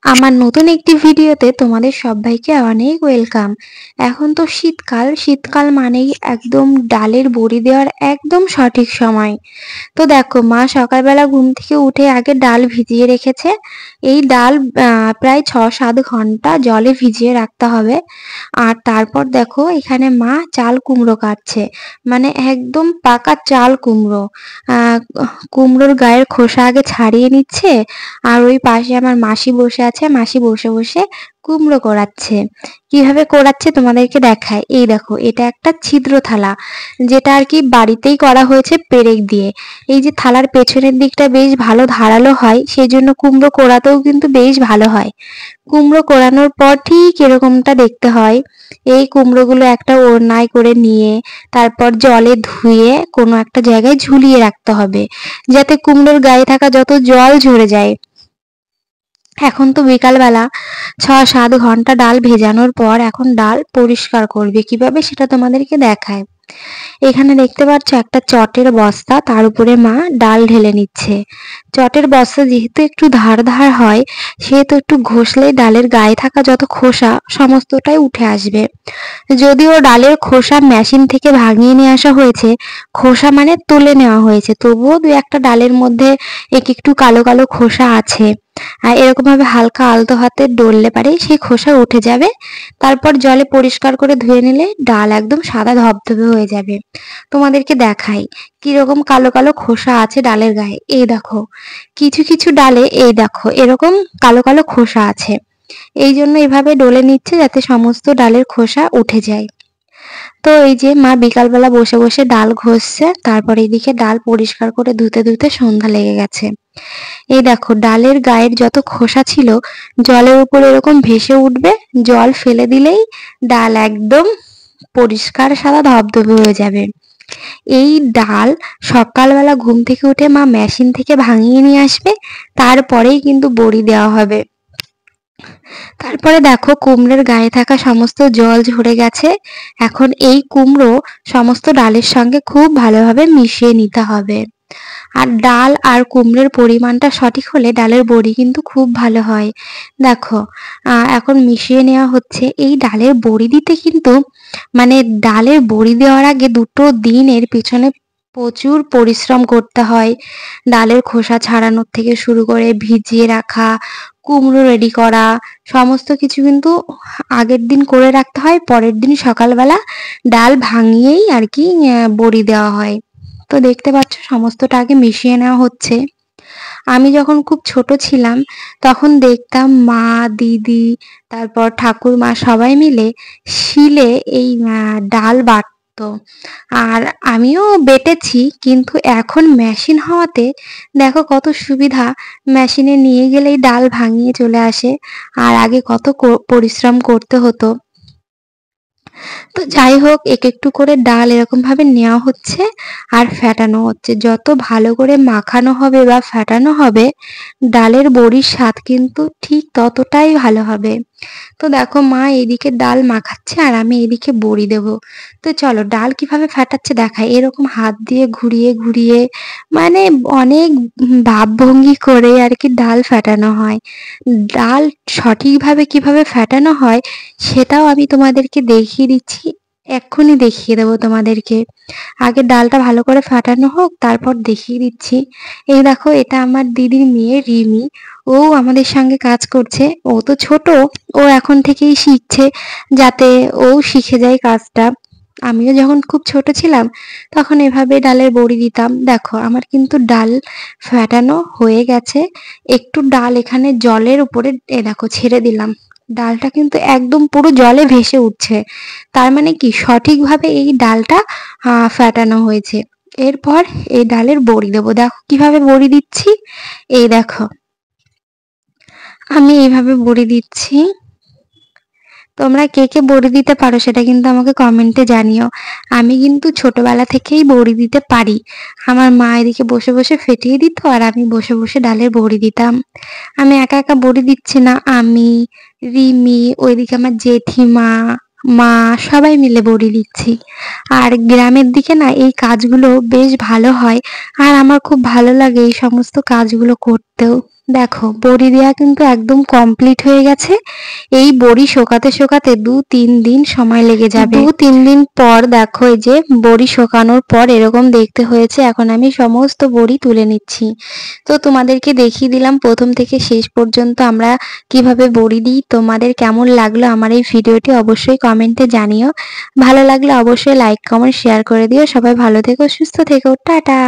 আমার নতুন একটি ভিডিওতে তোমাদের সবাইকে অনেক ওয়েলকাম। এখন তো শীতকাল, শীতকাল মানেই একদম ডালের বড়ি দেওয়ার একদম সঠিক সময়। তো দেখো, মা সকালবেলা ঘুম থেকে উঠে আগে ডাল ভিজিয়ে রেখেছে। এই ডাল প্রায় 6-7 ঘন্টা জলে ভিজিয়ে রাখতে হবে। আর তারপর দেখো, এখানে মা চাল কুমড়ো কাটছে, মানে একদম পাকা চাল কুমড়ো। আহ কুমড়োর গায়ের খোসা আগে ছাড়িয়ে নিচ্ছে। আর ওই পাশে আমার মাসি বসে আছে, মাসি বসে বসে কুমড়ো কোড়াচ্ছে। কিভাবে কোড়াচ্ছে তোমাদেরকে দেখায়। এই দেখো, এটা একটা ছিদ্র থালা, যেটা আর কি বাড়িতেই করা হয়েছে পেরেক দিয়ে। এই যে থালার পেছনের দিকটা বেশ ভালো ধারালো হয়, সেই জন্য কুমড়ো কোড়াতেও কিন্তু বেশ ভালো হয়। কুমড়ো কোড়ানোর পর ঠিক এরকমটা দেখতে হয়। এই কুমড়োগুলো একটা ওড়নায় করে নিয়ে তারপর জলে ধুয়ে কোনো একটা জায়গায় ঝুলিয়ে রাখতে হবে, যাতে কুমড়োর গায়ে থাকা যত জল ঝরে যায়। এখন তো বিকালবেলা, 6-7 ঘন্টা ডাল ভেজানোর পর এখন ডাল পরিষ্কার করবে কিভাবে সেটা তোমাদেরকে দেখায়। এখানে দেখতে পাচ্ছ একটা চটের বস্তা, তার উপরে মা ডাল ঢেলে নিচ্ছে। চটের বস্তা যেহেতু একটু ধার ধার হয়, সেহেতু একটু ঘষলেই ডালের গায়ে থাকা যত খোসা সমস্তটাই উঠে আসবে। যদিও ডালের খোসা মেশিন থেকে ভাঙিয়ে নিয়ে আসা হয়েছে, খোসা মানে তুলে নেওয়া হয়েছে, তবুও দু একটা ডালের মধ্যে একটু কালো কালো খোসা আছে। আর এরকম ভাবে হালকা আলতো হাতে ডললে পারে সেই খোসা উঠে যাবে। তারপর জলে পরিষ্কার করে ধুয়ে নিলে ডাল একদম সাদা ধবধবে হয়ে যাবে। তোমাদেরকে দেখাই কিরকম কালো কালো খোসা আছে ডালের গায়ে। এই দেখো, কিছু কিছু ডালে এই দেখো এরকম কালো কালো খোসা আছে। এই জন্য এভাবে ডলে নিচ্ছে যাতে সমস্ত ডালের খোসা উঠে যায়। তো এই যে মা বিকালবেলা বসে বসে ডাল ঘষছে, তারপর এইদিকে ডাল পরিষ্কার করে ধুতে ধুতে সন্ধ্যা লেগে গেছে। এই দেখো, ডালের গায়ের যত খোসা ছিল জলের উপর এরকম ভেসে উঠবে, জল ফেলে দিলেই ডাল একদম পরিষ্কার সাদা ধবধবে হয়ে যাবে। এই ডাল সকালবেলা ঘুম থেকে উঠে মা মেশিন থেকে ভাঙিয়ে নিয়ে আসবে, তারপরেই কিন্তু বড়ি দেওয়া হবে। তারপরে দেখো, কুমড়োর গায়ে থাকা সমস্ত জল ঝরে গেছে। এখন এই কুমড়ো সমস্ত ডালের সঙ্গে খুব ভালোভাবে মিশিয়ে নিতে হবে। আর ডাল আর কুমড়োর পরিমাণটা সঠিক হলে ডালের বড়ি কিন্তু খুব ভালো হয়। দেখো, এখন মিশিয়ে নেওয়া হচ্ছে। এই ডালের বড়ি দিতে কিন্তু, মানে ডালের বড়ি দেওয়ার আগে 2 দিন এর পিছনে প্রচুর পরিশ্রম করতে হয়। ডালের খোসা ছাড়ানোর থেকে শুরু করে ভিজিয়ে রাখা, কুমড়ো রেডি করা, সমস্ত কিছু কিন্তু আগের দিন করে রাখতে হয়। পরের দিন সকালবেলা ডাল ভাঙিয়েই আর কি বড়ি দেওয়া হয়। তো দেখতে পাচ্ছ সমস্তটা আগে মিশিয়ে নেওয়া হচ্ছে। আমি যখন খুব ছোট ছিলাম তখন দেখতাম মা, দিদি, তারপর ঠাকুরমা সবাই মিলে শিলে এই ডাল বাটতো। আর আমিও বেটেছি, কিন্তু এখন মেশিন হওয়াতে দেখো কত সুবিধা। মেশিনে নিয়ে গেলেই ডাল ভাঙিয়ে চলে আসে। আর আগে কত পরিশ্রম করতে হতো। তো যাই হোক, একটু করে ডাল এরকম ভাবে নেওয়া হচ্ছে আর ফেটানো হচ্ছে। যত ভালো করে মাখানো হবে বা ফেটানো হবে, ডালের বড়ির স্বাদ কিন্তু ঠিক ততটাই ভালো হবে। তো দেখো, মা এদিকে ডাল মাখাচ্ছে আর আমি এদিকে বড়ি দেবো। তো চলো ডাল কিভাবে ফেটাচ্ছে দেখাই। এরকম হাত দিয়ে ঘুরিয়ে ঘুরিয়ে, মানে অনেক ভাবভঙ্গি করে আর কি ডাল ফেটানো হয়। ডাল সঠিকভাবে কিভাবে ফেটানো হয় সেটাও আমি তোমাদেরকে দেখিয়ে দিচ্ছি, এক্ষুনি দেখিয়ে দেবো তোমাদেরকে। আগে ডালটা ভালো করে ফাটানো হোক, তারপর দেখিয়ে দিচ্ছি। এই দেখো, এটা আমার দিদির মেয়ে রিমি। ও আমাদের সঙ্গে কাজ করছে। ও তো ছোট, ও এখন থেকেই শিখছে, যাতে ও শিখে যায় কাজটা। আমিও যখন খুব ছোট ছিলাম তখন এভাবে ডালের বড়ি দিতাম। দেখো, আমার কিন্তু ডাল ফাটানো হয়ে গেছে। একটু ডাল এখানে জলের উপরে দেখো ছেড়ে দিলাম, ডালটা কিন্তু একদম পুরো জলে ভেসে উঠছে। তার মানে কি, সঠিকভাবে এই ডালটা ফাটানো হয়েছে। এরপর এই ডালের বড়ি দেবো। দেখো কিভাবে বড়ি দিচ্ছি। এই দেখো, আমি এইভাবে বড়ি দিচ্ছি। তোমরা কে কে বড়ি দিতে পারো সেটা কিন্তু আমাকে কমেন্টে জানিও। আমি কিন্তু ছোটবেলা থেকেই বড়ি দিতে পারি। আমার মা এদিকে বসে বসে ফেটিয়ে দিত আর আমি বসে বসে ডালের বড়ি দিতাম। আমি একা একা বড়ি দিচ্ছি না, আমি, রিমি, ওইদিকে আমার জেঠিমা, মা, সবাই মিলে বড়ি দিচ্ছি। আর গ্রামের দিকে না এই কাজগুলো বেশ ভালো হয়, আর আমার খুব ভালো লাগে এই সমস্ত কাজগুলো করতেও। দেখো বড়ি দেওয়া কিন্তু একদম কমপ্লিট হয়ে গেছে। এই বড়ি শোকাতে শোকাতে 2-3 দিন সময় লেগে যাবে। 2-3 দিন পর দেখো এই যে বড়ি শোকানোর পর এরকম দেখতে হয়েছে। এখন আমি সমস্ত বড়ি তুলে নিচ্ছি। তো তোমাদেরকে দেখিয়ে দিলাম প্রথম থেকে শেষ পর্যন্ত আমরা কিভাবে বড়ি দিই। তোমাদের কেমন লাগলো আমার এই ভিডিওটি অবশ্যই কমেন্টে জানিও। ভালো লাগলে অবশ্যই লাইক কমেন্ট শেয়ার করে দিও। সবাই ভালো থেকো, সুস্থ থেকো, টাটা।